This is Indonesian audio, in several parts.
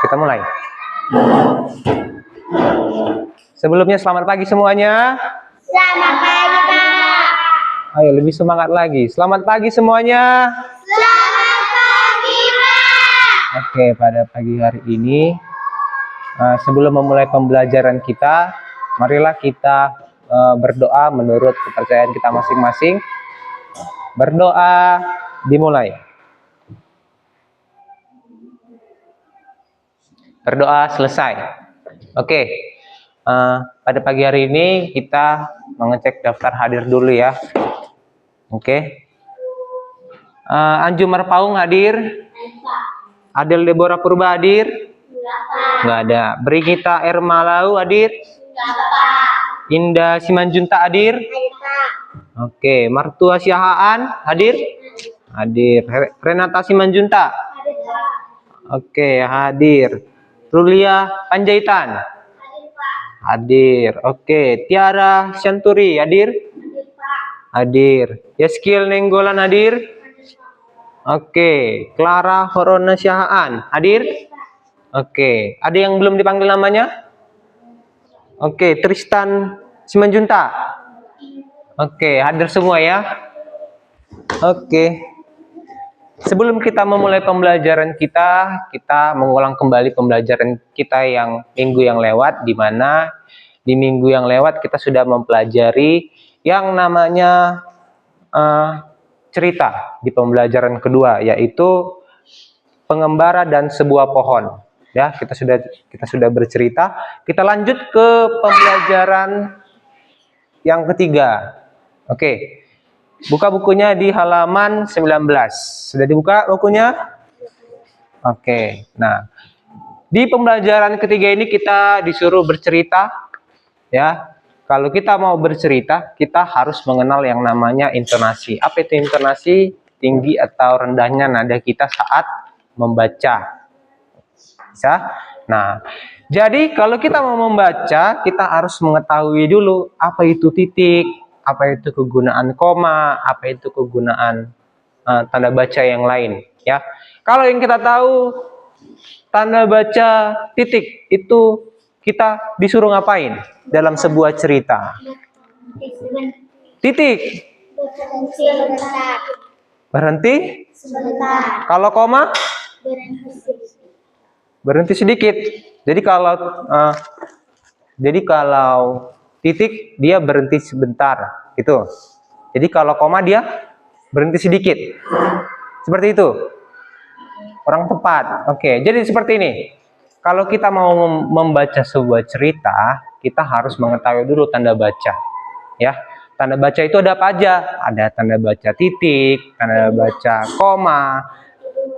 kita mulai. Sebelumnya selamat pagi semuanya. Selamat pagi, Pak. Ayo lebih semangat lagi. Selamat pagi semuanya. Selamat pagi, Pak. Oke, pada pagi hari ini sebelum memulai pembelajaran kita, marilah kita berdoa menurut kepercayaan kita masing-masing. Berdoa dimulai. Berdoa selesai. Oke, pada pagi hari ini kita mengecek daftar hadir dulu ya. Oke. Anju Marpaung hadir. Adel Deborah Purba hadir. Nggak ada. Brigita Ermalau hadir. Indah Simanjunta hadir. Oke. Martua Siahaan hadir. Hadir. Renata Simanjunta. Oke, hadir. Rulia Panjaitan hadir. Oke. Tiara Syanturi hadir. Hadir. Yaskil Nenggolan hadir. Oke. Clara Horona Syahaan hadir. Oke. Ada yang belum dipanggil namanya? Oke. Tristan Simanjunta. Oke. Hadir semua ya. Oke. Sebelum kita memulai pembelajaran kita mengulang kembali pembelajaran kita yang minggu yang lewat, di mana di minggu yang lewat kita sudah mempelajari yang namanya cerita di pembelajaran kedua, yaitu pengembara dan sebuah pohon. Ya, kita sudah bercerita. Kita lanjut ke pembelajaran yang ketiga. Oke. Buka bukunya di halaman 19. Sudah dibuka bukunya? Oke. Nah, di pembelajaran ketiga ini kita disuruh bercerita. Ya, kalau kita mau bercerita, kita harus mengenal yang namanya intonasi. Apa itu intonasi? Tinggi atau rendahnya nada kita saat membaca. Bisa? Nah, jadi kalau kita mau membaca, kita harus mengetahui dulu apa itu titik, apa itu kegunaan koma, apa itu kegunaan tanda baca yang lain, ya. Kalau yang kita tahu tanda baca titik itu kita disuruh ngapain dalam sebuah cerita? Titik. Berhenti. Sebentar. Kalau koma? Berhenti sedikit. Jadi kalau titik dia berhenti sebentar, gitu. Jadi kalau koma dia berhenti sedikit. Seperti itu. Kurang tepat. Oke, jadi seperti ini. Kalau kita mau membaca sebuah cerita, kita harus mengetahui dulu tanda baca. Ya. Tanda baca itu ada apa aja? Ada tanda baca titik, tanda baca koma,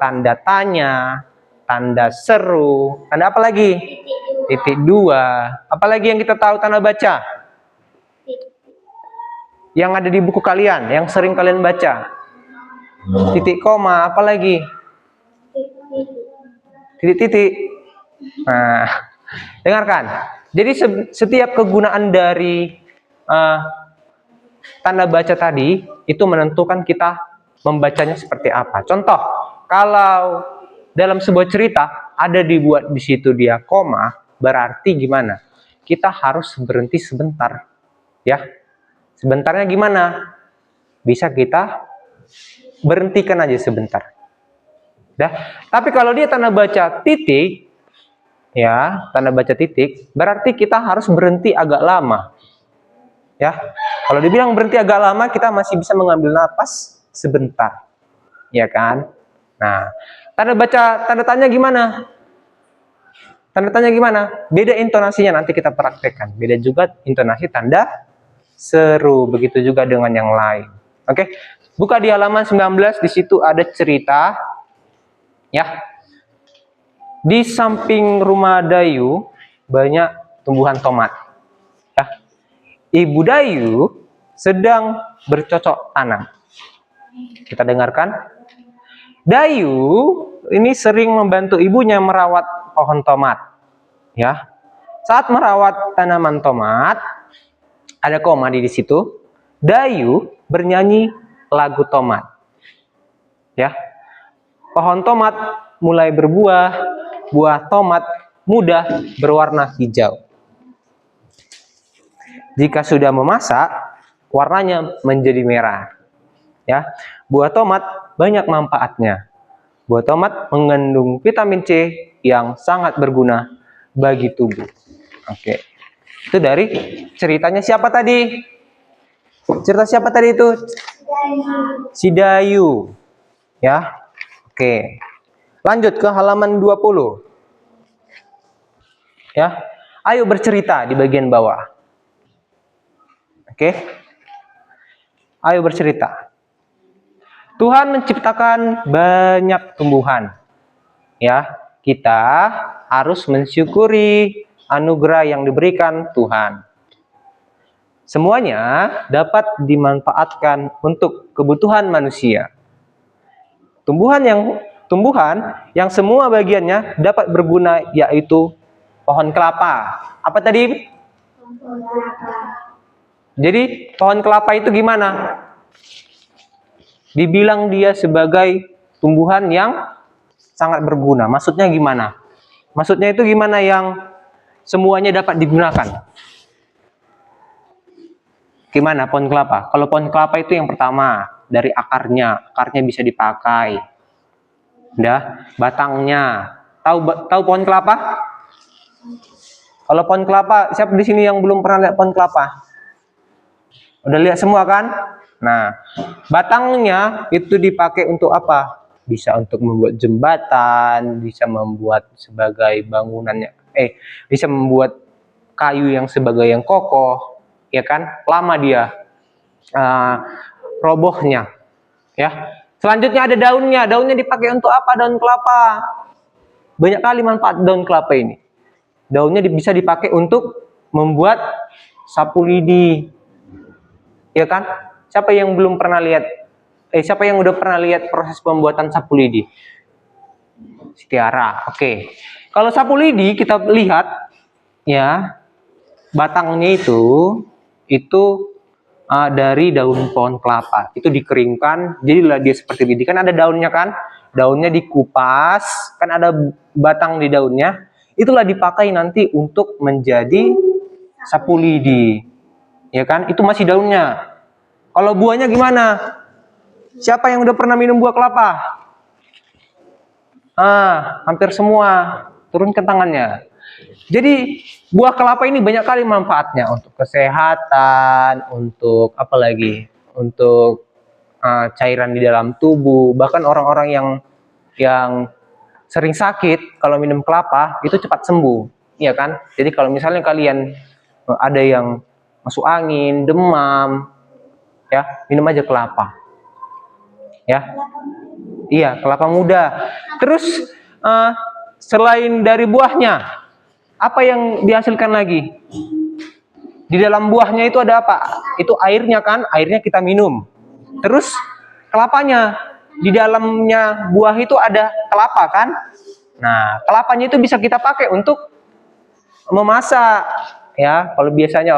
tanda tanya, tanda seru, tanda apa lagi? Titik dua. Apalagi yang kita tahu tanda baca? Yang ada di buku kalian, yang sering kalian baca. Titik koma, apalagi? Titik-titik. Nah, dengarkan. Jadi setiap kegunaan dari tanda baca tadi itu menentukan kita membacanya seperti apa. Contoh, kalau dalam sebuah cerita ada dibuat di situ dia koma, berarti gimana? Kita harus berhenti sebentar, ya. Sebentarnya gimana? Bisa kita berhentikan aja sebentar. Dah. Tapi kalau dia tanda baca titik, ya, tanda baca titik, berarti kita harus berhenti agak lama. Ya. Kalau dibilang berhenti agak lama, kita masih bisa mengambil napas sebentar. Ya kan? Nah, tanda baca tanda tanya gimana? Tanda tanya gimana? Beda intonasinya, nanti kita praktekkan. Beda juga intonasi tanda seru, begitu juga dengan yang lain. Oke. Buka di halaman 19, di situ ada cerita. Ya. Di samping rumah Dayu banyak tumbuhan tomat. Ya. Ibu Dayu sedang bercocok tanam. Kita dengarkan. Dayu ini sering membantu ibunya merawat pohon tomat. Ya. Saat merawat tanaman tomat, ada koma di situ. Dayu bernyanyi lagu tomat. Ya. Pohon tomat mulai berbuah, buah tomat muda berwarna hijau. Jika sudah memasak, warnanya menjadi merah. Ya, buah tomat banyak manfaatnya. Buah tomat mengandung vitamin C yang sangat berguna bagi tubuh. Oke. Itu dari ceritanya siapa tadi? Cerita siapa tadi itu? Si Dayu. Ya. Oke. Lanjut ke halaman 20. Ya. Ayo bercerita di bagian bawah. Oke. Ayo bercerita. Tuhan menciptakan banyak tumbuhan. Ya, kita harus mensyukuri anugerah yang diberikan Tuhan. Semuanya dapat dimanfaatkan untuk kebutuhan manusia. Tumbuhan yang semua bagiannya dapat berguna yaitu pohon kelapa. Apa tadi? Jadi pohon kelapa itu gimana? Dibilang dia sebagai tumbuhan yang sangat berguna. Maksudnya gimana? Maksudnya itu gimana yang semuanya dapat digunakan? Gimana pohon kelapa? Kalau pohon kelapa itu yang pertama, dari akarnya bisa dipakai. Udah, batangnya. Tahu pohon kelapa? Kalau pohon kelapa, siapa di sini yang belum pernah lihat pohon kelapa? Udah lihat semua kan? Nah, batangnya itu dipakai untuk apa? Bisa untuk membuat jembatan, bisa membuat sebagai bangunannya, bisa membuat kayu yang sebagai yang kokoh, ya kan? Lama dia robohnya, ya. Selanjutnya ada daunnya. Daunnya dipakai untuk apa? Daun kelapa. Banyak kali manfaat daun kelapa ini. Daunnya bisa dipakai untuk membuat sapu lidi, ya kan? Siapa yang belum pernah lihat? Siapa yang udah pernah lihat proses pembuatan sapu lidi? Tiara. Oke. Kalau sapu lidi kita lihat, ya, batangnya itu dari daun pohon kelapa. Itu dikeringkan, jadilah dia seperti lidi. Kan ada daunnya kan? Daunnya dikupas, kan ada batang di daunnya. Itulah dipakai nanti untuk menjadi sapu lidi. Ya kan? Itu masih daunnya. Kalau buahnya gimana? Siapa yang udah pernah minum buah kelapa? Hampir semua. Turunkan tangannya. Jadi buah kelapa ini banyak kali manfaatnya untuk kesehatan, untuk apa lagi? Untuk cairan di dalam tubuh. Bahkan orang-orang yang sering sakit kalau minum kelapa itu cepat sembuh, iya kan? Jadi kalau misalnya kalian ada yang masuk angin, demam, ya minum aja kelapa, ya. Iya, kelapa muda. Terus selain dari buahnya, apa yang dihasilkan lagi? Di dalam buahnya itu ada apa? Itu airnya kan? Airnya kita minum. Terus kelapanya, di dalamnya buah itu ada kelapa kan? Nah, kelapanya itu bisa kita pakai untuk memasak, ya. Kalau biasanya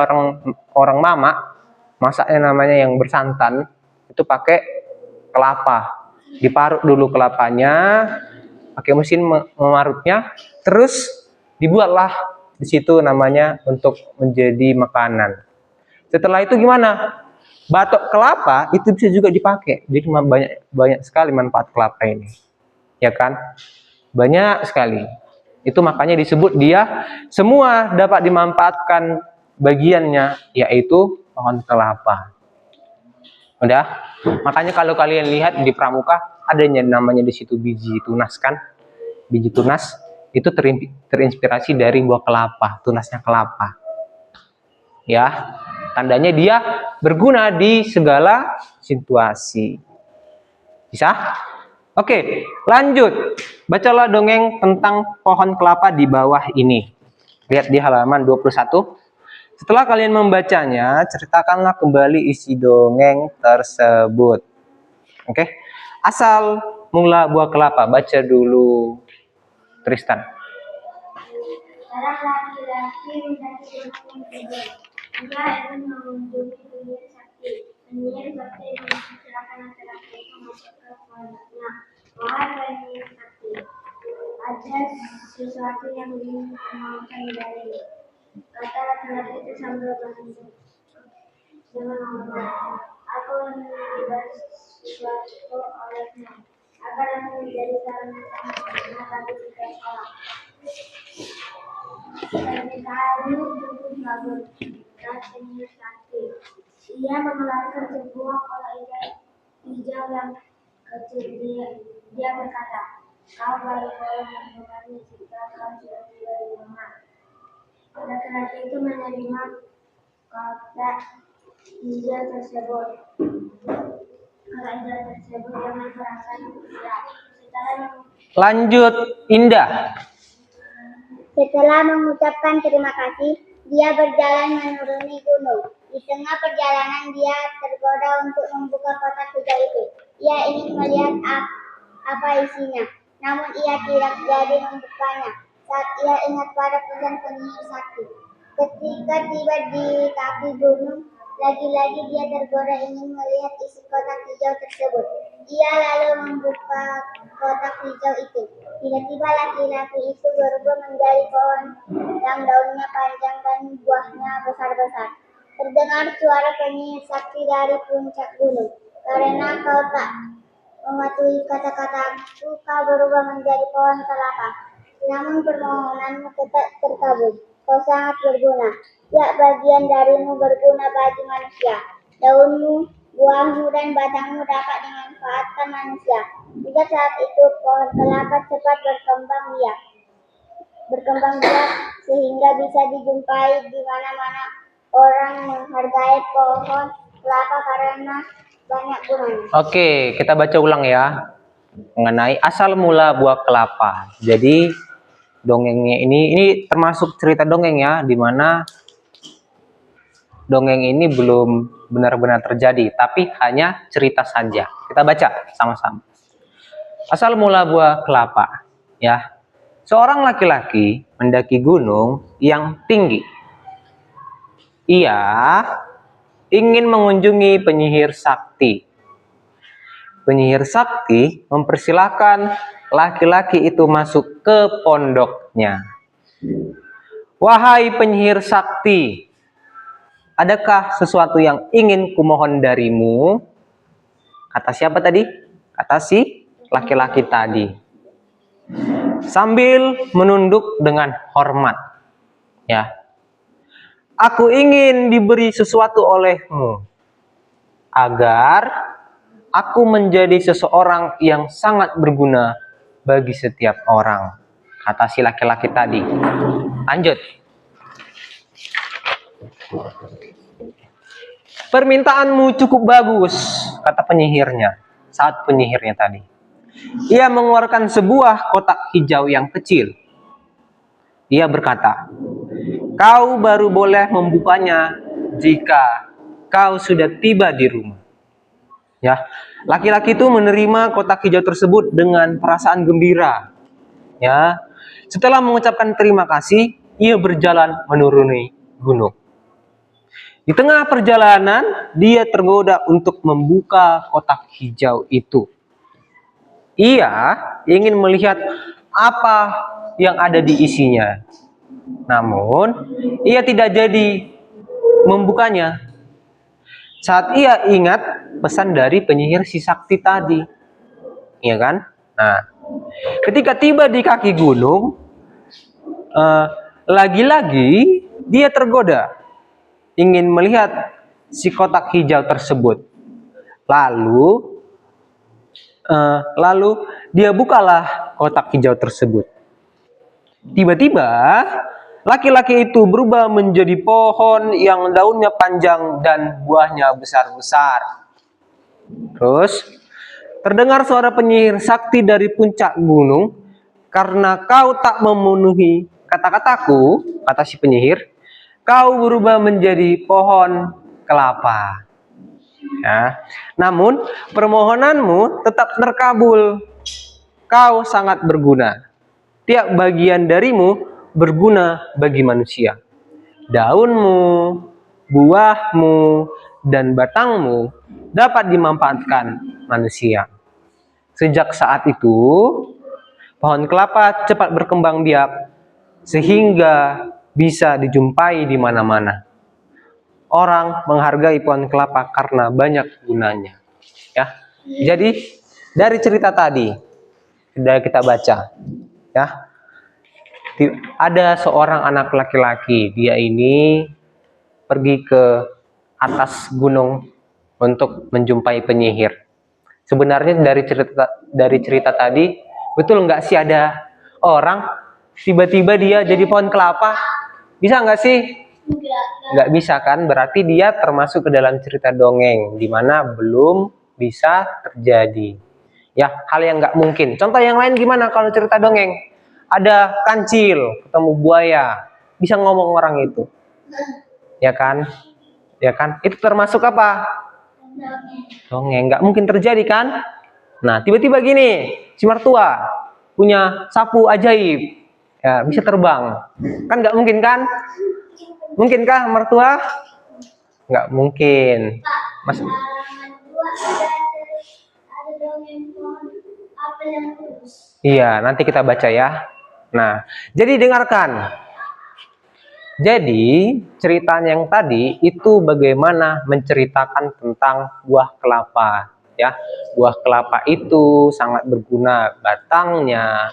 orang mama masaknya namanya yang bersantan, itu pakai kelapa. Diparut dulu kelapanya, pakai mesin memarutnya, terus dibuatlah di situ namanya untuk menjadi makanan. Setelah itu gimana? Batok kelapa itu bisa juga dipakai. Jadi banyak sekali manfaat kelapa ini. Ya kan? Banyak sekali. Itu makanya disebut dia semua dapat dimanfaatkan bagiannya, yaitu pohon kelapa. Udah? Makanya kalau kalian lihat di pramuka adanya namanya di situ biji tunas kan? Biji tunas itu terinspirasi dari buah kelapa, tunasnya kelapa. Ya, tandanya dia berguna di segala situasi. Bisa? Oke, lanjut. Bacalah dongeng tentang pohon kelapa di bawah ini. Lihat di halaman 21. Setelah kalian membacanya, ceritakanlah kembali isi dongeng tersebut. Oke. Asal mula buah kelapa. Baca dulu, Tristan. Seorang laki-laki mendaki gunung Kidul. Dia ingin mengunjungi dunia sakti. Penyihir sakti mempersilahkan laki-laki itu masuk ke kamarnya. Wahai penyihir sakti, ada sesuatu yang ingin kemaukan darimu. Kata laki-laki itu sambil menunduk dengan hormat. Aku ingin diberi sesuatu olehmu, agar aku menjadi sarana sama bagi kita sekolah. Pernikahanmu cukup bagus, kata penyihir sakti. Ia mengeluarkan sebuah kola hijau yang kecil. Dia berkata, kau baru boleh membukanya jika kau sudah tiba di rumah. Laki-laki itu menerima kotak hijau tersebut. Kotak hijau tersebut dengan perasaan gembira. Lanjut, Indah. Setelah mengucapkan terima kasih, dia berjalan menuruni gunung. Di tengah perjalanan, dia tergoda untuk membuka kotak hijau itu. Ia ingin melihat apa isinya, namun ia tidak jadi membukanya saat ia ingat pada pesan penyihir sakti. Ketika tiba di kaki gunung, lagi-lagi dia tergoda ingin melihat isi kotak hijau tersebut. Ia lalu membuka kotak hijau itu. Tiba-tiba laki-laki itu berubah menjadi pohon yang daunnya panjang dan buahnya besar-besar. Terdengar suara penyihir sakti dari puncak gunung. Karena kau tak mematuhi kata-kataku, kau berubah menjadi pohon kelapa. Namun permohonanmu tetap terkabul. Kau sangat berguna. Ya, bagian darimu berguna bagi manusia. Daunmu, buahmu, dan batangmu dapat dimanfaatkan manusia. Sejak saat itu, pohon kelapa cepat berkembang biak sehingga bisa dijumpai di mana-mana. Orang menghargai pohon kelapa karena banyak gunanya. Oke, kita baca ulang ya mengenai asal mula buah kelapa. Jadi dongengnya ini termasuk cerita dongeng ya, di mana dongeng ini belum benar-benar terjadi, tapi hanya cerita saja. Kita baca sama-sama. Asal mula buah kelapa, ya. Seorang laki-laki mendaki gunung yang tinggi. Ia ingin mengunjungi penyihir sakti. Penyihir sakti mempersilahkan laki-laki itu masuk ke pondoknya. Wahai penyihir sakti, adakah sesuatu yang ingin kumohon darimu? Kata siapa tadi? Kata si laki-laki tadi. Sambil menunduk dengan hormat. Ya. Aku ingin diberi sesuatu olehmu, agar aku menjadi seseorang yang sangat berguna bagi setiap orang. Kata si laki-laki tadi. Lanjut. Permintaanmu cukup bagus, kata penyihirnya. Saat penyihirnya tadi. Ia mengeluarkan sebuah kotak hijau yang kecil. Ia berkata, kau baru boleh membukanya jika kau sudah tiba di rumah. Ya, laki-laki itu menerima kotak hijau tersebut dengan perasaan gembira. Ya, setelah mengucapkan terima kasih, ia berjalan menuruni gunung. Di tengah perjalanan, dia tergoda untuk membuka kotak hijau itu. Ia ingin melihat apa yang ada di isinya. Namun, ia tidak jadi membukanya. Saat ia ingat pesan dari penyihir si sakti tadi. Iya kan? Nah, ketika tiba di kaki gunung, lagi-lagi dia tergoda ingin melihat si kotak hijau tersebut. Lalu dia bukalah kotak hijau tersebut. Tiba-tiba laki-laki itu berubah menjadi pohon yang daunnya panjang dan buahnya besar-besar. Terus terdengar suara penyihir sakti dari puncak gunung. Karena kau tak memenuhi kata-kataku, kata si penyihir, kau berubah menjadi pohon kelapa. Ya. Namun permohonanmu tetap terkabul. Kau sangat berguna. Tiap bagian darimu berguna bagi manusia. Daunmu, buahmu, dan batangmu dapat dimanfaatkan manusia. Sejak saat itu, pohon kelapa cepat berkembang biak sehingga bisa dijumpai di mana-mana. Orang menghargai pohon kelapa karena banyak gunanya. Ya. Jadi dari cerita tadi sudah kita baca, ya. Ada seorang anak laki-laki, dia ini pergi ke atas gunung untuk menjumpai penyihir. Sebenarnya dari cerita tadi, betul nggak sih ada orang tiba-tiba dia jadi pohon kelapa? Bisa nggak sih? Nggak bisa kan? Berarti dia termasuk ke dalam cerita dongeng, di mana belum bisa terjadi. Ya, hal yang nggak mungkin. Contoh yang lain gimana kalau cerita dongeng? Ada kancil ketemu buaya, bisa ngomong orang itu, ya kan? Ya kan? Itu termasuk apa? Dongeng. Nggak mungkin terjadi kan? Nah, tiba-tiba gini, si mertua punya sapu ajaib, ya bisa terbang. Kan nggak mungkin kan? Mungkinkah mertua? Nggak mungkin. Mas, iya, nanti kita baca ya. Nah, jadi dengarkan. Jadi, ceritanya yang tadi itu bagaimana menceritakan tentang buah kelapa, ya. Buah kelapa itu sangat berguna, batangnya,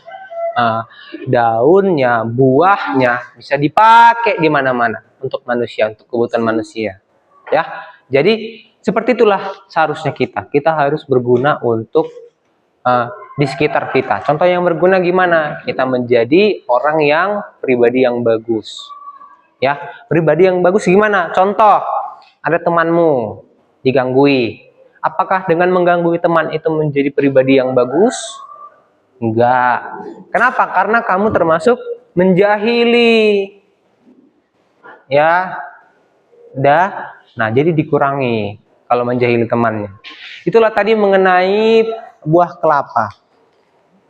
daunnya, buahnya bisa dipakai di mana-mana untuk manusia, untuk kebutuhan manusia, ya. Jadi seperti itulah seharusnya kita harus berguna untuk di sekitar kita. Contoh yang berguna gimana? Kita menjadi orang yang pribadi yang bagus. Ya, pribadi yang bagus gimana? Contoh, ada temanmu diganggui. Apakah dengan mengganggu teman itu menjadi pribadi yang bagus? Enggak. Kenapa? Karena kamu termasuk menjahili. Ya, udah. Nah, jadi dikurangi kalau menjahili temannya. Itulah tadi mengenai buah kelapa.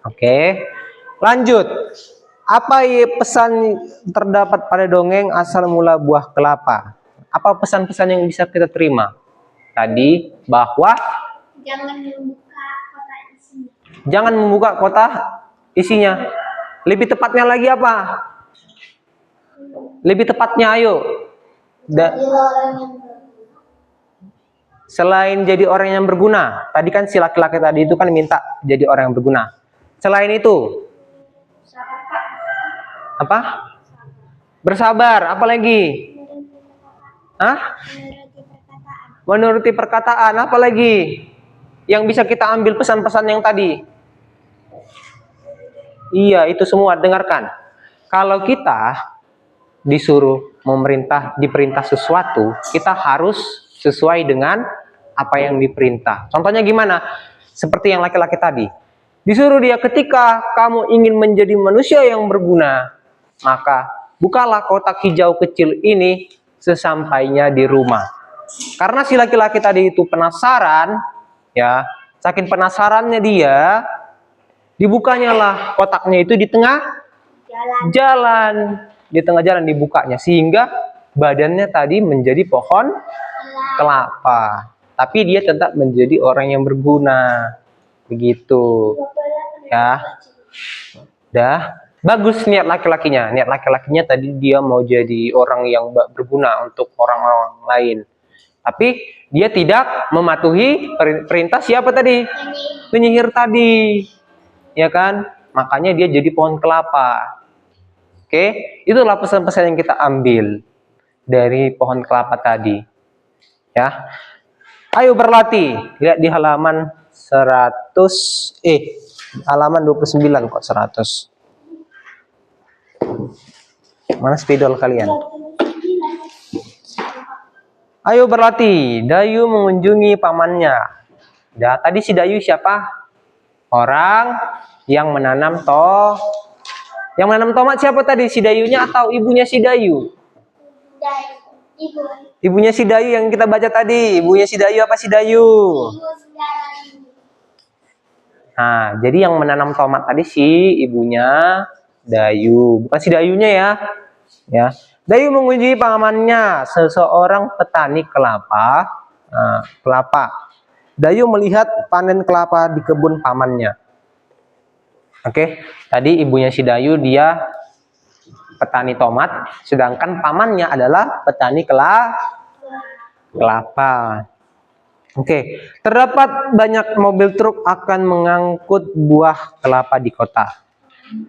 Oke, lanjut. Apa pesan terdapat pada dongeng asal mula buah kelapa? Apa pesan-pesan yang bisa kita terima? Tadi bahwa jangan membuka kota isinya. Lebih tepatnya lagi apa? Lebih tepatnya ayo. Selain jadi orang yang berguna, tadi kan si laki-laki tadi itu kan minta jadi orang yang berguna. Selain itu, apa? Bersabar, apa lagi? Hah? Menuruti perkataan, apa lagi? Yang bisa kita ambil pesan-pesan yang tadi? Iya, itu semua, dengarkan. Kalau kita disuruh diperintah sesuatu, kita harus sesuai dengan apa yang diperintah. Contohnya gimana? Seperti yang laki-laki tadi. Disuruh dia, ketika kamu ingin menjadi manusia yang berguna, maka bukalah kotak hijau kecil ini sesampainya di rumah. Karena si laki-laki tadi itu penasaran, ya, saking penasarannya dia, dibukanya lah kotaknya itu di tengah jalan. Di tengah jalan dibukanya, sehingga badannya tadi menjadi pohon kelapa. Tapi dia tetap menjadi orang yang berguna. Begitu. Ya. Dah. Bagus niat laki-lakinya. Niat laki-lakinya tadi dia mau jadi orang yang berguna untuk orang-orang lain. Tapi dia tidak mematuhi perintah siapa tadi? Penyihir tadi. Ya kan? Makanya dia jadi pohon kelapa. Oke, itulah pesan-pesan yang kita ambil dari pohon kelapa tadi. Ya. Ayo berlatih. Lihat di halaman 100 halaman 29 kok 100. Mana spidol kalian? Ayo berlatih. Dayu mengunjungi pamannya. Ya, tadi si Dayu siapa? Orang yang menanam Yang menanam tomat siapa tadi? Si Dayunya atau ibunya si Dayu? Ibunya si Dayu yang kita baca tadi. Ibunya si Dayu apa si Dayu? Nah, jadi yang menanam tomat tadi si ibunya Dayu. Bukan si Dayunya ya. Ya. Dayu mengunjungi pamannya, seseorang petani kelapa. Kelapa. Dayu melihat panen kelapa di kebun pamannya. Oke, tadi ibunya si Dayu dia petani tomat, sedangkan pamannya adalah petani kelapa. Oke, terdapat banyak mobil truk akan mengangkut buah kelapa di kota.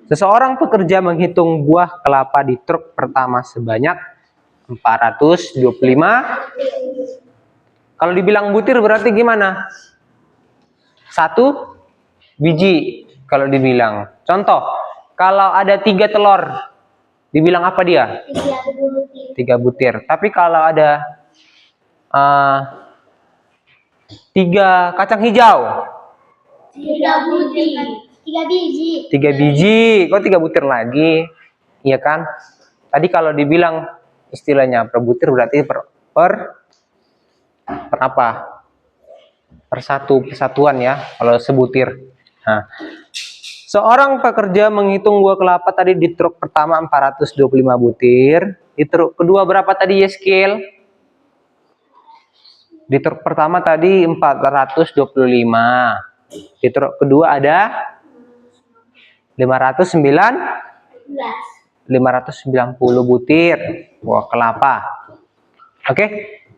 Seseorang pekerja menghitung buah kelapa di truk pertama sebanyak 425. Kalau dibilang butir berarti gimana? 1 biji kalau dibilang. Contoh, kalau ada 3 telur, dibilang apa dia? 3 butir. Tapi kalau ada 3 kacang hijau, 3 biji. 3 biji, kok 3 butir lagi? Iya kan? Tadi kalau dibilang istilahnya per butir berarti per apa? Per satu kesatuan ya, kalau sebutir. Nah, seorang pekerja menghitung buah kelapa tadi di truk pertama 425 butir. Di truk kedua berapa tadi ya, skill? Di truk pertama tadi 425. Di truk kedua ada 590 butir buah kelapa. Oke,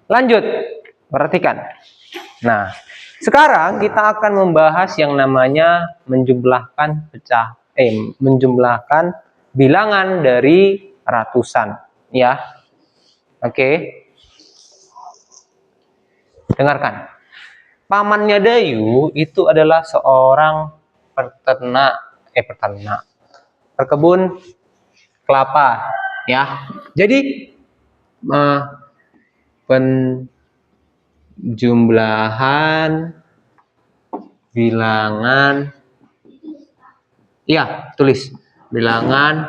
lanjut. Perhatikan. Nah, sekarang kita akan membahas yang namanya menjumlahkan bilangan dari ratusan, ya. Oke. Dengarkan. Pamannya Dayu itu adalah seorang perkebun kelapa, ya. Jadi penjumlahan bilangan, ya, tulis bilangan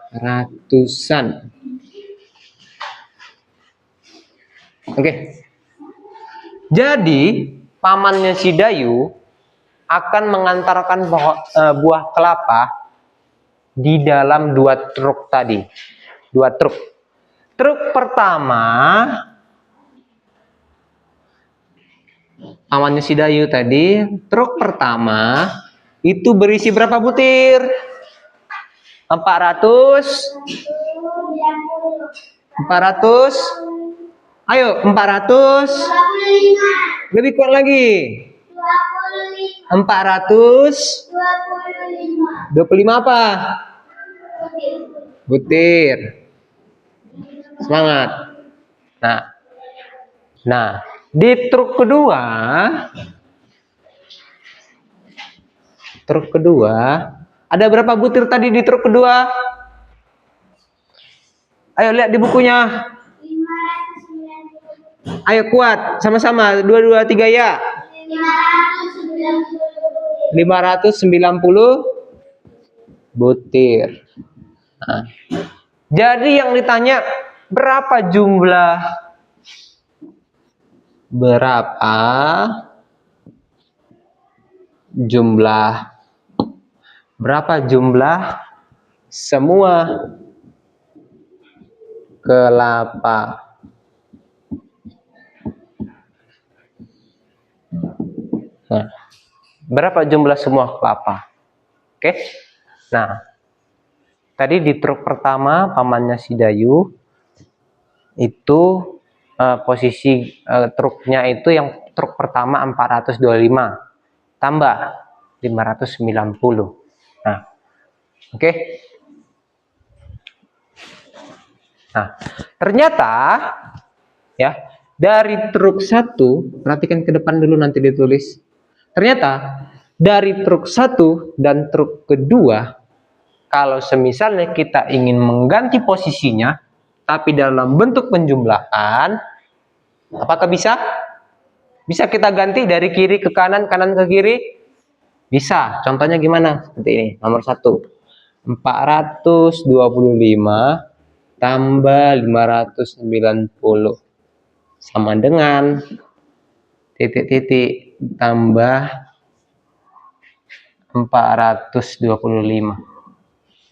ratusan. Oke. Jadi pamannya si Dayu akan mengantarkan buah kelapa di dalam 2 truk tadi. 2 truk. Truk pertama, pamannya si Dayu tadi, truk pertama itu berisi berapa butir? 400. Ayo, 400. Lebih kuat lagi. 425 apa? Butir. Semangat. Nah, di truk kedua ada berapa butir tadi di truk kedua? Ayo lihat di bukunya. Ayo kuat, sama-sama 2 2 3 ya. 590 butir. Nah, jadi yang ditanya berapa jumlah semua kelapa. Nah, berapa jumlah semua kelapa? Oke. Nah, tadi di truk pertama pamannya si Dayu itu posisi truknya itu yang truk pertama 425 tambah 590. Nah, oke. Nah, ternyata ya dari truk 1, perhatikan ke depan dulu nanti ditulis. Ternyata dari truk 1 dan truk kedua, kalau semisalnya kita ingin mengganti posisinya, tapi dalam bentuk penjumlahan, apakah bisa? Bisa kita ganti dari kiri ke kanan, kanan ke kiri? Bisa. Contohnya gimana? Seperti ini. Nomor 1. 425 tambah 590 sama dengan titik-titik tambah 425.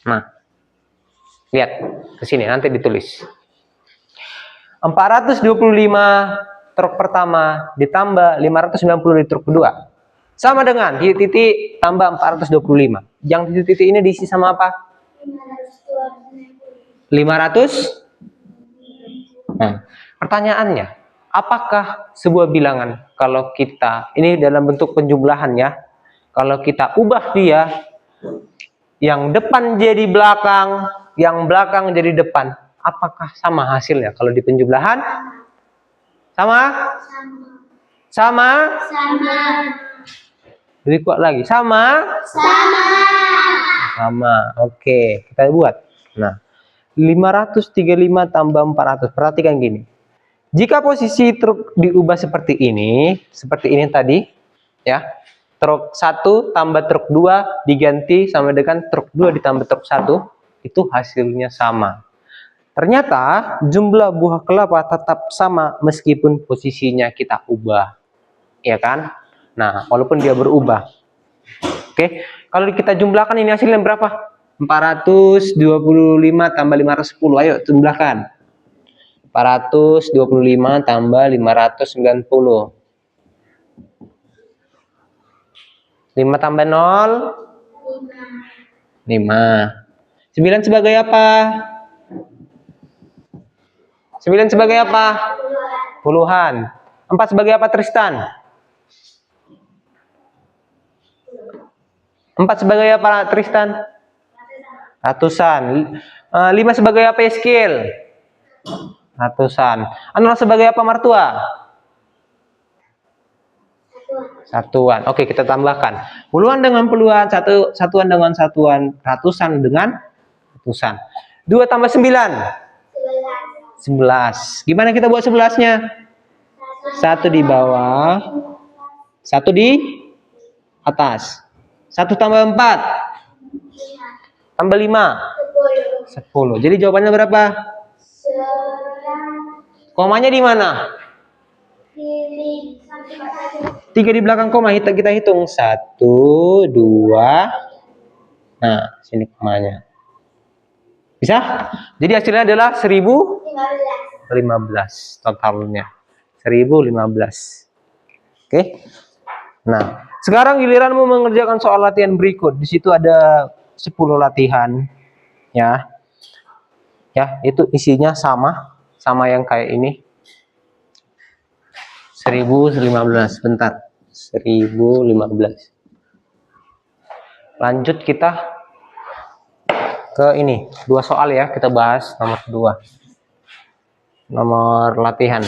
Nah, lihat ke sini nanti ditulis. 425 truk pertama ditambah 590 di truk kedua sama dengan titik-titik tambah 425. Yang titik-titik ini diisi sama apa? 500. Nah, pertanyaannya, apakah sebuah bilangan kalau kita, ini dalam bentuk penjumlahan ya, kalau kita ubah dia, yang depan jadi belakang, yang belakang jadi depan, apakah sama hasilnya kalau di penjumlahan? Sama? Sama? Sama. Lebih kuat lagi. Sama? Sama. Sama. Oke, kita buat. Nah, 535 tambah 400. Perhatikan gini. Jika posisi truk diubah seperti ini tadi, ya. Truk 1 tambah truk 2 diganti sama dengan truk 2 ditambah truk 1, itu hasilnya sama. Ternyata jumlah buah kelapa tetap sama meskipun posisinya kita ubah. Ya kan? Nah, walaupun dia berubah. Oke, kalau kita jumlahkan ini hasilnya berapa? 425 tambah 510. Ayo jumlahkan. 425 tambah 590. 5 tambah 0? 5. 9 sebagai apa? 9 sebagai apa? Puluhan. 4 sebagai apa, Tristan? 4 sebagai apa, Tristan? Ratusan. 5 sebagai apa, Eskil? Ratusan. 0 sebagai apa, Martua? Satuan. Oke, kita tambahkan. Puluhan dengan puluhan, satuan dengan satuan, ratusan dengan ratusan. 2 tambah 9? 11. Gimana kita buat 11-nya? 1 di bawah, 1 di atas. 1 tambah 4? Tambah 5? 10. Jadi jawabannya berapa? Komanya di mana? 3 di belakang koma, kita hitung 1, 2. Nah, sini komanya. Bisa? Jadi hasilnya adalah 1015 totalnya. 1015. Oke. Nah, sekarang giliranmu mengerjakan soal latihan berikut. Di situ ada 10 latihan. Ya. Ya, itu isinya sama yang kayak ini. 1015, bentar. 1015. Lanjut kita ke ini, 2 soal ya, kita bahas nomor 2. Nomor latihan.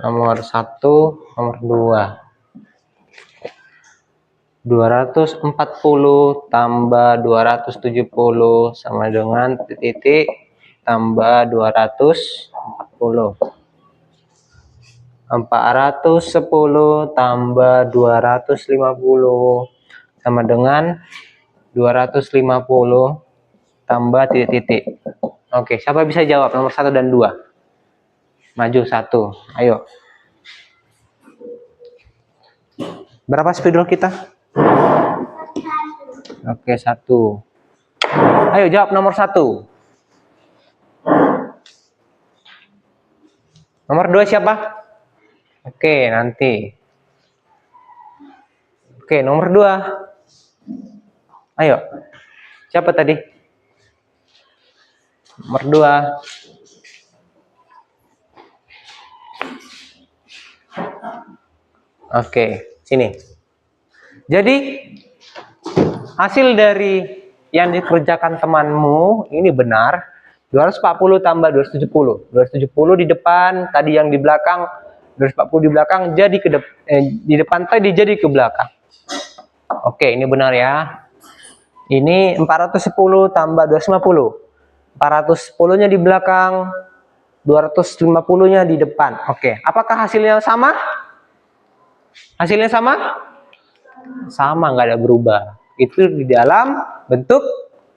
Nomor 1, nomor 2. 240 tambah 270 sama dengan titik tambah 240. 410 tambah 250 sama dengan 250 tambah titik-titik. Oke, siapa bisa jawab nomor 1 dan 2? Maju 1. Ayo. Berapa spidol kita? Oke, 1. Ayo jawab nomor 1. Nomor 2 siapa? Oke, nanti. Oke, nomor 2. Ayo. Siapa tadi? Nomor 2. Oke, sini. Jadi, hasil dari yang dikerjakan temanmu ini benar. 240 tambah 270. 270 di depan, tadi yang di belakang, 240 di belakang, jadi di depan tadi jadi ke belakang. Oke, ini benar ya. Ini 410 tambah 250. 410-nya di belakang, 250-nya di depan. Oke, apakah hasilnya sama? Hasilnya sama? Sama, nggak ada berubah. Itu di dalam bentuk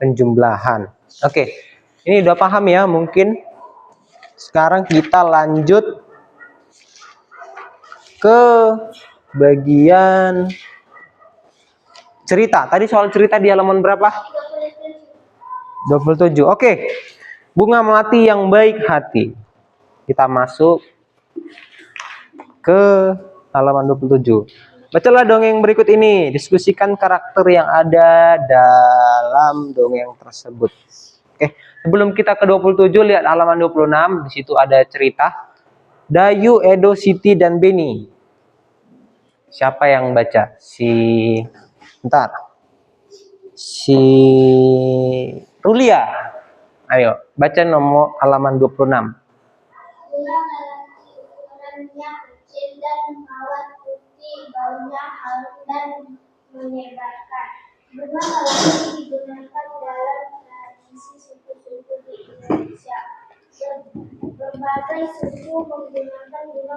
penjumlahan. Oke, ini udah paham ya mungkin. Sekarang kita lanjut ke bagian cerita. Tadi soal cerita di halaman berapa? 27. Oke. Bunga melati yang baik hati. Kita masuk ke halaman 27. Bacalah dongeng berikut ini. Diskusikan karakter yang ada dalam dongeng tersebut. Oke, sebelum kita ke 27, lihat halaman 26. Di situ ada cerita Dayu, Edo, Siti, dan Beni. Siapa yang baca? Bentar. Si Rulia. Ayo, baca nomor halaman 26. Bunga melati ukurannya kecil dan mawar putih, baunya harum dan menyegarkan. Bunga melati digunakan dalam tradisi suku-suku di Indonesia. Berbagai suku menggunakan bunga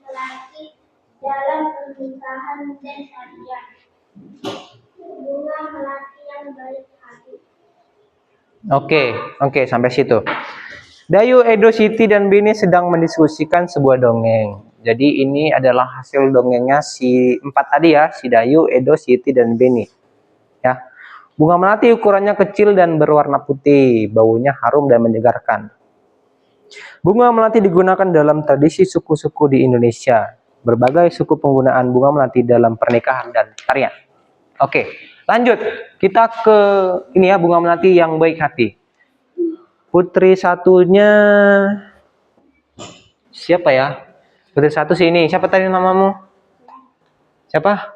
melati dalam pernikahan dan tarian. Bunga melati yang baik hati. Oke, sampai situ. Dayu, Edo, Siti, dan Beni sedang mendiskusikan sebuah dongeng. Jadi ini adalah hasil dongengnya si 4 tadi ya, si Dayu, Edo, Siti, dan Beni. Ya. Bunga melati ukurannya kecil dan berwarna putih, baunya harum dan menyegarkan. Bunga melati digunakan dalam tradisi suku-suku di Indonesia. Berbagai suku penggunaan bunga melati dalam pernikahan dan tarian. Oke, lanjut. Kita ke ini ya, bunga melati yang baik hati. Putri satunya siapa ya? Putri satu sini. Siapa tadi namamu? Siapa?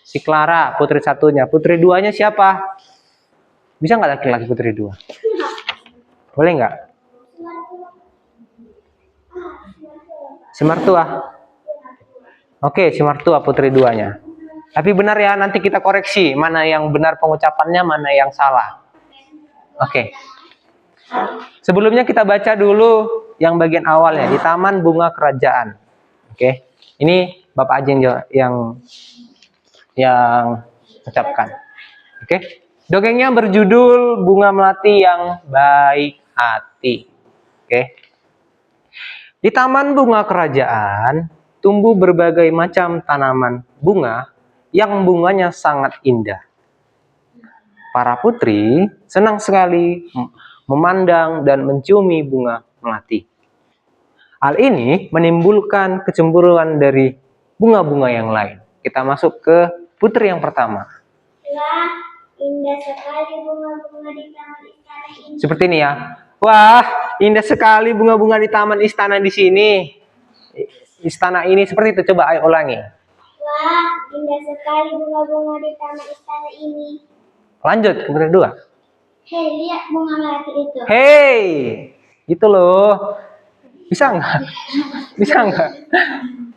Si Clara, putri satunya. Putri duanya siapa? Bisa nggak laki-laki putri dua? Boleh nggak? Si Martua. Oke, si Martua putri duanya. Tapi benar ya, nanti kita koreksi mana yang benar pengucapannya, mana yang salah. Oke. Sebelumnya kita baca dulu yang bagian awalnya di Taman Bunga Kerajaan. Oke. Ini Bapak Ajeng yang ucapkan. Oke. Dongengnya berjudul Bunga Melati yang Baik Hati. Oke. Di Taman Bunga Kerajaan tumbuh berbagai macam tanaman bunga yang bunganya sangat indah. Para putri senang sekali memandang dan menciumi bunga melati. Hal ini menimbulkan kecemburuan dari bunga-bunga yang lain. Kita masuk ke putri yang pertama. Wah, indah sekali bunga-bunga di taman istana ini. Seperti ini ya. Wah, indah sekali bunga-bunga di taman istana di sini. Istana ini seperti itu. Coba ayo ulangi. Wah, indah sekali bunga-bunga di taman istana ini. Lanjut ke putri kedua. Hei, lihat bunga melati itu. Hei, itu loh. Bisa nggak? Bisa nggak?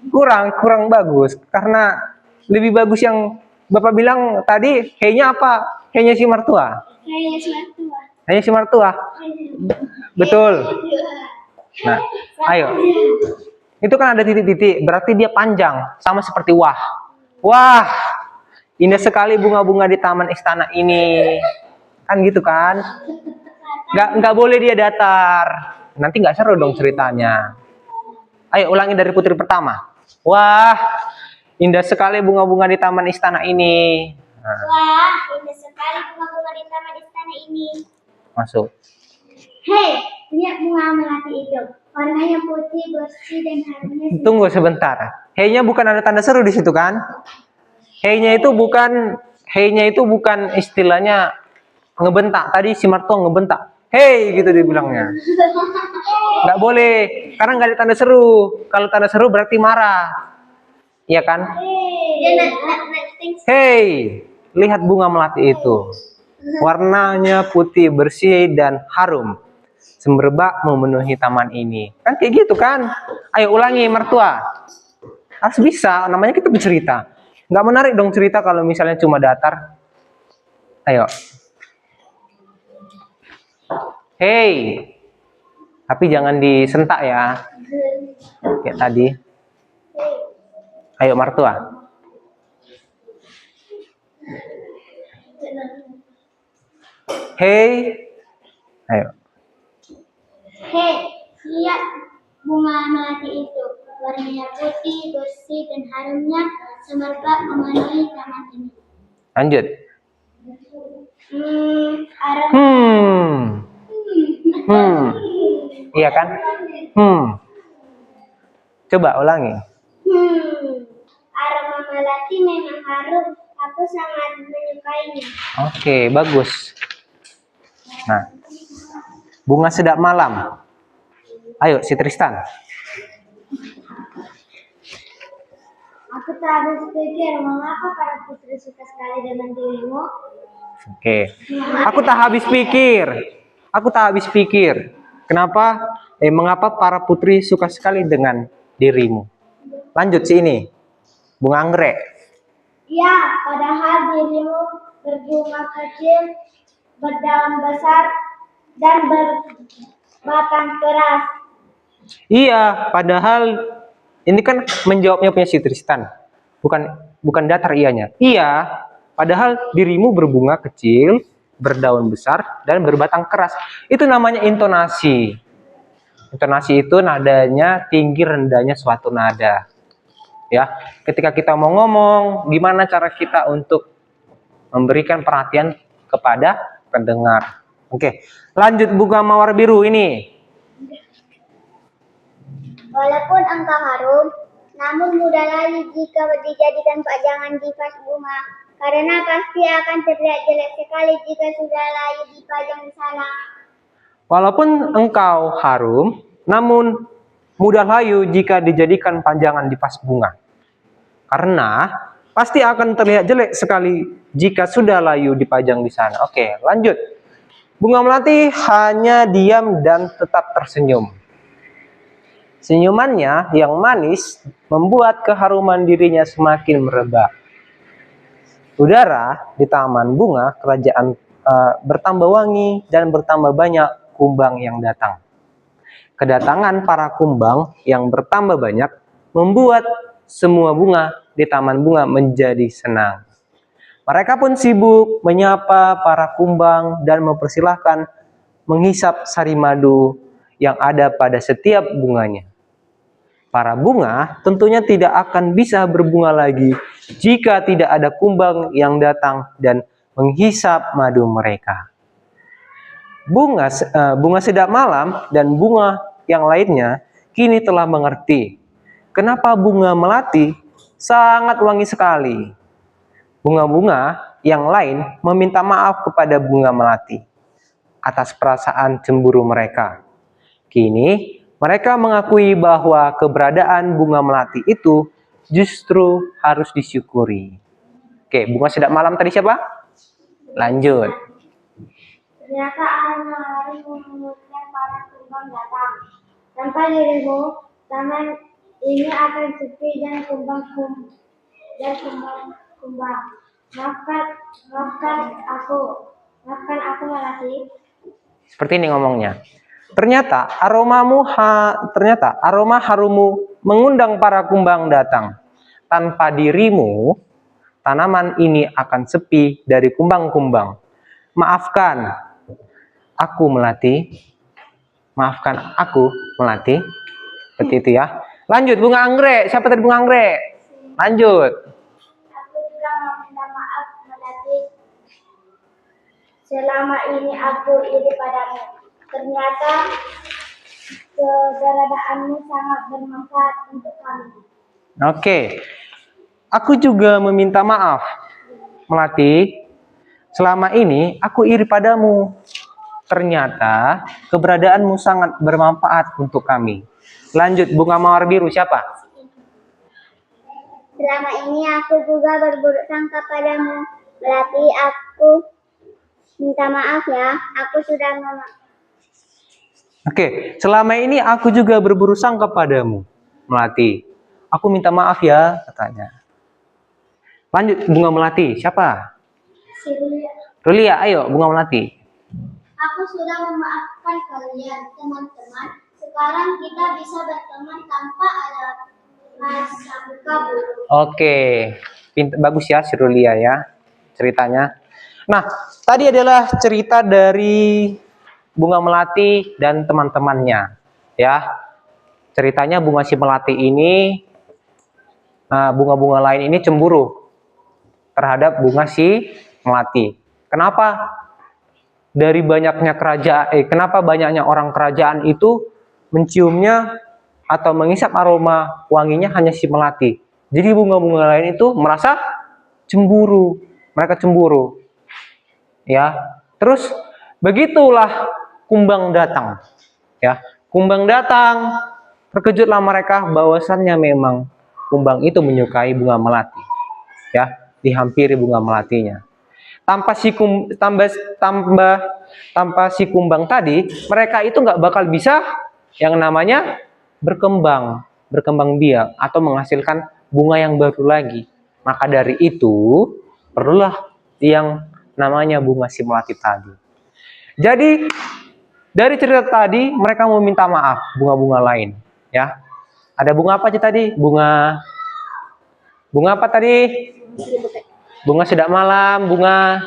Kurang bagus. Karena lebih bagus yang Bapak bilang tadi, hey-nya apa? Hey-nya si Martua. Hei, Martua. Hey-nya si Martua. Betul. Nah, ayo. Itu kan ada titik-titik, berarti dia panjang, sama seperti wah. Wah, indah sekali bunga-bunga di taman istana ini. Kan gitu kan? Nggak boleh dia datar. Nanti nggak seru dong ceritanya. Ayo ulangi dari putri pertama. Wah, indah sekali bunga-bunga di taman istana ini. Nah, Wah, indah sekali bunga-bunga di taman istana ini. masuk. Hei, lihat bunga melati itu. Warnanya putih, bersih, dan harumnya. Tunggu sebentar. Hey-nya bukan ada tanda seru di situ kan? Hey-nya itu bukan istilahnya ngebentak. Tadi si Marto ngebentak. Hey, gitu dibilangnya. Nggak boleh, karena nggak ada tanda seru. Kalau tanda seru berarti marah. Iya kan? Hey, lihat bunga melati itu. Warnanya putih, bersih, dan harum. Semerbak memenuhi taman ini. Kan kayak gitu kan? Ayo ulangi, Mertua. Harus bisa, namanya kita bercerita. Nggak menarik dong cerita kalau misalnya cuma datar. Ayo. Hey. Tapi jangan disentak ya. Kayak tadi. Ayo, Mertua. Hey. Ayo. Hei, lihat bunga melati itu. Warnanya putih, bersih, dan harumnya semerbak memenuhi taman ini. Lanjut. Iya kan? Coba ulangi. Aroma melati harum. Aku sangat menyukainya. Oke, bagus. Nah, bunga sedap malam. Ayo, si Tristan. Aku tak habis pikir mengapa para putri suka sekali dengan dirimu. Oke. Aku tak habis pikir. Aku tak habis pikir. Mengapa para putri suka sekali dengan dirimu? Lanjut sini. Bunga anggrek. Ya, padahal dirimu berbunga kecil, berdaun besar, dan berbatang keras. Iya, padahal ini kan menjawabnya punya si Tristan. Bukan datar ianya. Iya, padahal dirimu berbunga kecil, berdaun besar, dan berbatang keras. Itu namanya intonasi. Intonasi itu nadanya tinggi rendahnya suatu nada. Ya, ketika kita mau ngomong, gimana cara kita untuk memberikan perhatian kepada pendengar. Oke, lanjut bunga mawar biru ini. Walaupun engkau harum, namun mudah lagi jika dijadikan pajangan di vas bunga, karena pasti akan terlihat jelek sekali jika sudah layu dipajang di sana. Walaupun engkau harum, namun mudah layu jika dijadikan pajangan di vas bunga. Karena pasti akan terlihat jelek sekali jika sudah layu dipajang di sana. Oke, lanjut. Bunga melati hanya diam dan tetap tersenyum. Senyumannya yang manis membuat keharuman dirinya semakin merebak. Udara di taman bunga kerajaan bertambah wangi dan bertambah banyak kumbang yang datang. Kedatangan para kumbang yang bertambah banyak membuat semua bunga di taman bunga menjadi senang. Mereka pun sibuk menyapa para kumbang dan mempersilahkan menghisap sari madu yang ada pada setiap bunganya. Para bunga tentunya tidak akan bisa berbunga lagi jika tidak ada kumbang yang datang dan menghisap madu mereka. Bunga sedap malam dan bunga yang lainnya kini telah mengerti kenapa bunga melati sangat wangi sekali. Bunga-bunga yang lain meminta maaf kepada bunga melati atas perasaan cemburu mereka. Kini mereka mengakui bahwa keberadaan bunga melati itu justru harus disyukuri. Oke, bunga sedap malam tadi siapa? Lanjut. Ternyata aroma hari menyebutkan para kumbang datang. Tanpa dirimu, taman ini akan sepi dan kumbang. Maafkan aku Melati. Seperti ini ngomongnya. Ternyata aroma harumu mengundang para kumbang datang. Tanpa dirimu, tanaman ini akan sepi dari kumbang-kumbang. Maafkan aku Melati. Maafkan aku Melati. Seperti itu ya. Lanjut bunga anggrek. Siapa tadi bunga anggrek? Lanjut. Aku juga meminta maaf Melati. Selama ini aku iri padamu. Ternyata keberadaanmu sangat bermanfaat untuk kami. Oke. Aku juga meminta maaf Melati. Selama ini aku iri padamu. Ternyata keberadaanmu sangat bermanfaat untuk kami. Lanjut bunga mawar biru siapa? Selama ini aku juga berburuk sangka padamu. Melati, aku minta maaf ya. Aku sudah Oke, selama ini aku juga berburuk sangka padamu, Melati. Aku minta maaf ya, katanya. Lanjut, bunga melati. Siapa? Rulia, ayo, bunga melati. Aku sudah memaafkan kalian, teman-teman. Sekarang kita bisa berteman tanpa ada prasangka buruk. Oke, bagus ya si Rulia ya, ceritanya. Nah, tadi adalah cerita dari bunga melati dan teman-temannya ya. Ceritanya bunga si melati ini bunga-bunga lain ini cemburu terhadap bunga si melati. Kenapa? Dari banyaknya kenapa banyaknya orang kerajaan itu menciumnya atau menghisap aroma wanginya hanya si melati. Jadi bunga-bunga lain itu merasa cemburu. Mereka cemburu. Ya. Terus begitulah kumbang datang. Ya. Kumbang datang, terkejutlah mereka bahwasannya memang kumbang itu menyukai bunga melati. Ya, dihampiri bunga melatinya. Tanpa si kumbang tadi, mereka itu nggak bakal bisa yang namanya berkembang biak atau menghasilkan bunga yang baru lagi. Maka dari itu perlulah yang namanya bunga si melati tadi. Jadi dari cerita tadi mereka meminta maaf bunga-bunga lain, ya. Ada bunga apa aja tadi? Bunga apa tadi? Bunga sedak malam, bunga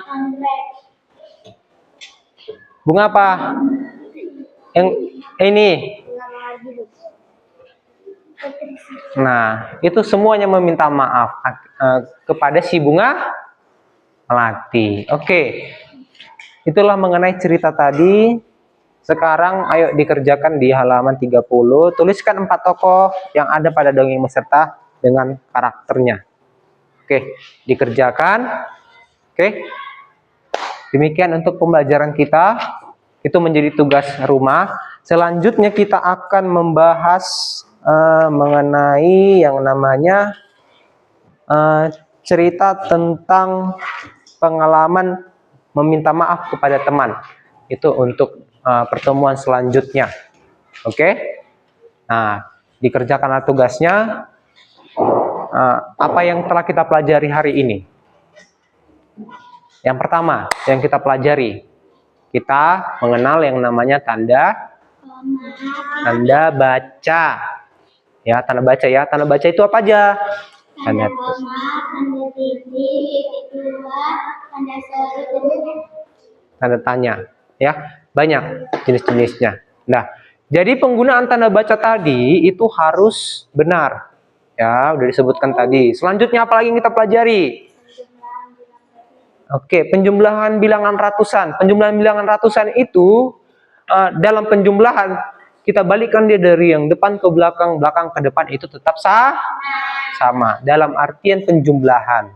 apa? Yang ini. Nah, itu semuanya meminta maaf kepada si bunga melati. Oke. Itulah mengenai cerita tadi. Sekarang ayo dikerjakan di halaman 30. Tuliskan 4 tokoh yang ada pada dongeng beserta dengan karakternya. Oke, dikerjakan. Oke. Demikian untuk pembelajaran kita. Itu menjadi tugas rumah. Selanjutnya kita akan membahas mengenai yang namanya cerita tentang pengalaman meminta maaf kepada teman. Itu untuk pertemuan selanjutnya. Oke. Nah, dikerjakanlah tugasnya. Apa yang telah kita pelajari hari ini? Yang pertama, yang kita pelajari, kita mengenal yang namanya tanda baca. Ya, tanda baca ya. Tanda baca itu apa aja? Tanda koma, tanda titik, tanda seru, tanda tanya. Ya, banyak jenis-jenisnya. Nah, jadi penggunaan tanda baca tadi itu harus benar. Ya, udah disebutkan tadi. Selanjutnya apa lagi yang kita pelajari? Oke, penjumlahan bilangan ratusan. Penjumlahan bilangan ratusan itu dalam penjumlahan kita balikkan dia dari yang depan ke belakang, belakang ke depan itu tetap sama. Dalam artian penjumlahan.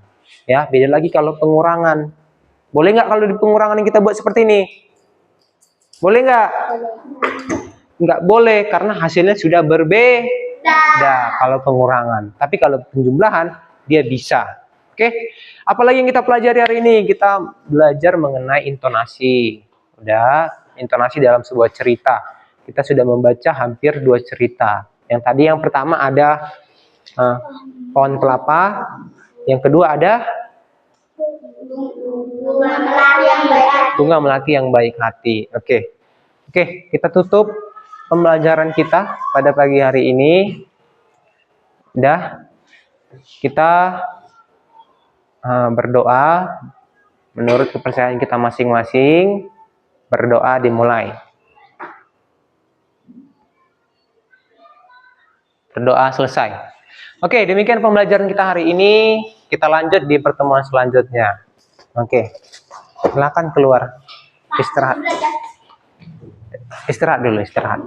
Ya, beda lagi kalau pengurangan. Boleh nggak kalau di pengurangan yang kita buat seperti ini? Boleh nggak? Nggak boleh karena hasilnya sudah berbeda kalau pengurangan. Tapi kalau penjumlahan dia bisa. Oke. Apalagi yang kita pelajari hari ini? Kita belajar mengenai intonasi. Udah, intonasi dalam sebuah cerita. Kita sudah membaca hampir 2 cerita. Yang tadi yang pertama ada pohon kelapa. Yang kedua ada bunga melati yang baik hati. Oke, kita tutup pembelajaran kita pada pagi hari ini. Udah, kita berdoa menurut kepercayaan kita masing-masing. Berdoa dimulai. Berdoa selesai. Oke, demikian pembelajaran kita hari ini. Kita lanjut di pertemuan selanjutnya. Oke, silakan keluar. Istirahat. Istirahat dulu, istirahat.